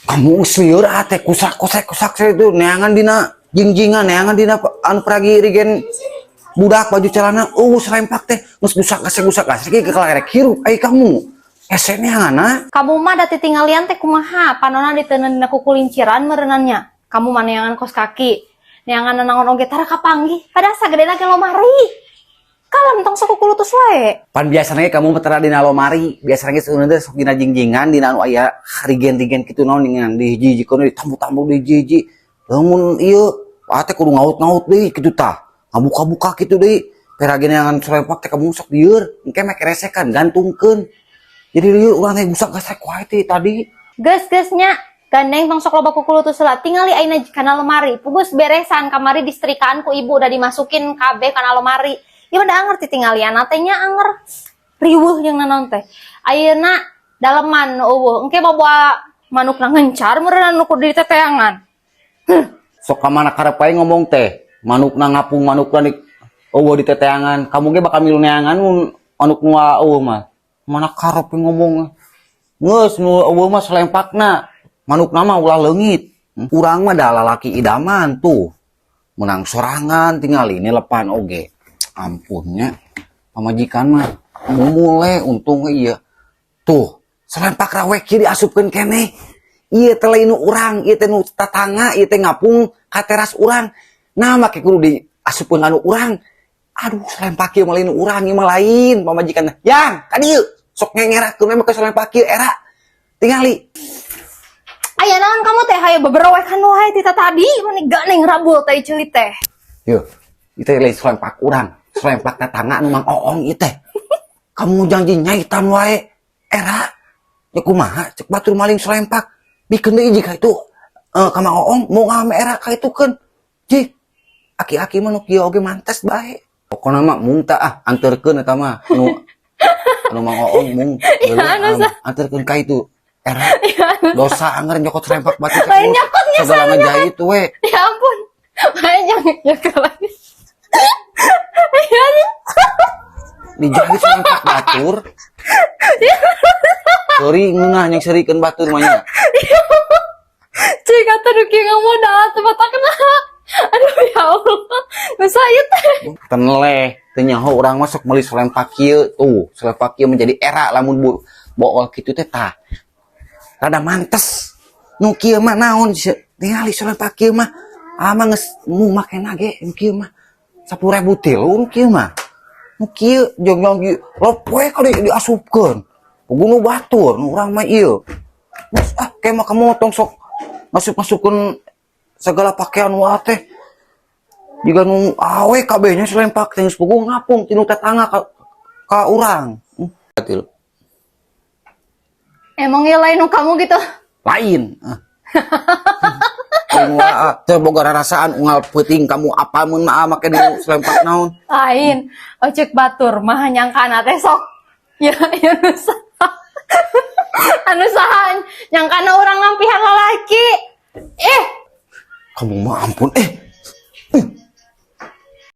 Kamu slieur ate kusak saya itu neangan dina jingjingan neangan dina anu peragi rigen budak baju celana serempak teh geus gusak ge kelarek hirup ai kamu ese neangan Kamu mah da titinggalian teh kumaha panonna diteuneun dina kukulinciran meureunannya. Kamu mah neangan kos kaki. Neangan nanangon oge tara kapanggih. Kada sagedena ke lomari. Kalem tong sok kulutus wae. pan biasana ge kamu betara dina lomari biasana ge seuneu teh sok dina jingjingan dina anu aya rigen-rigen kitu naon dengan di hiji-hijikeun ditambu-tambu di hiji-hiji lamun ieu ate kudu ngaut-ngaut deui kitu tah ngabuka-buka kitu deui peragi neangan serempak teh kamu sok dieur engke make resekan gantungkeun jadi lieur urang teh gusak-gasek wae tadi Geus-geusnya gandeng tong sok loba kukulutus heula. Tingali ayeuna kana lemari. Pugus beresan kamari disetrikaan ku ibu udah dimasukin kabeh kana lemari. Ieu udah anger titinggalian teh nya anger riweuh jeung nanon teh. Ayeuna daleman eueuh engke bawa manukna ngencar meureunna nu kudu diteteangan. sok ka mana karep wae ngomong teh manukna ngapung manukna eueuh di teteangan kamu ge bakal milu neangan manuk nu eueuh mah mana karep ngomong geus nu eueuh mah selempakna manukna mah ulah leungit urang mah da lalaki idaman tuh menang sorangan tinggal ini lepan oge ampunnya pamajikan mah mulai untung iya tuh selempak rawek kieu diasupkeun keneh ieu teh lain nu urang ieu teh nu tatangga ieu teh ngapung ka teras urang nah make kudu diasupkeun anu urang aduh selempak ieu mah lain nu urang ieu mah lain pamajikan yang ka dieu sok ngengerakeun mah ke selempak ieu era tingali Aya naon kamu teh hayu beberowekan wae ti tadi mani ganeng rabul teh ceulit teh. Yo, itu lain selempak urang, selempak tetangga nu Mang Oong ieu teh. Kamu janji nyai hitam wae. Era, ya kumaha cek batur maling selempak. Bikeun deui jika itu ka Mang Oong mau ngame era ka itukeun. Jik, aki-aki mah nu kieu oge mantes bae. Pokona mah mung tah anterkeun eta mah anu Mang Oong mung anterkeun ka itu. Era, dosa anger nyokot serempak batik Lain nyokotnya segala ngejahit we. Ya ampun. Banyak nyokot lagi. Dijahit serempak batur. Sorry ngengah yang serikeun batur mah nya. Cik kata duki ngamu dah tempat kena. Aduh ya Allah. Masa ieu teh. Tenleh teu nyaho urang mah sok meuli serempak kieu tuh serempak kieu menjadi era lamun bool kitu teh tah rada mantes nu kieu mah naon ningali serempak kieu mah mah geus mu makena ge nu kieu mah 10.000 tilun kieu mah nu kieu jong kieu lopoe kali diasupkeun gunung batur nu urang mah ieu geus ke mah kamu tong sok masuk-masukkeun segala pakaian wa teh jiga nu awe kabehnya selempak teh geus puguh ngapung tinu tetangga ka urang tilu Emang ya lain kamu gitu. lain teh boga rarasaan unggal peuting kamu apa mun mah make di selempak naon Lain. Ojek batur mah nyangkana teh sok. Ya nusa. Anu saha nyangkana urang ngampihan lalaki. kamu mah ampun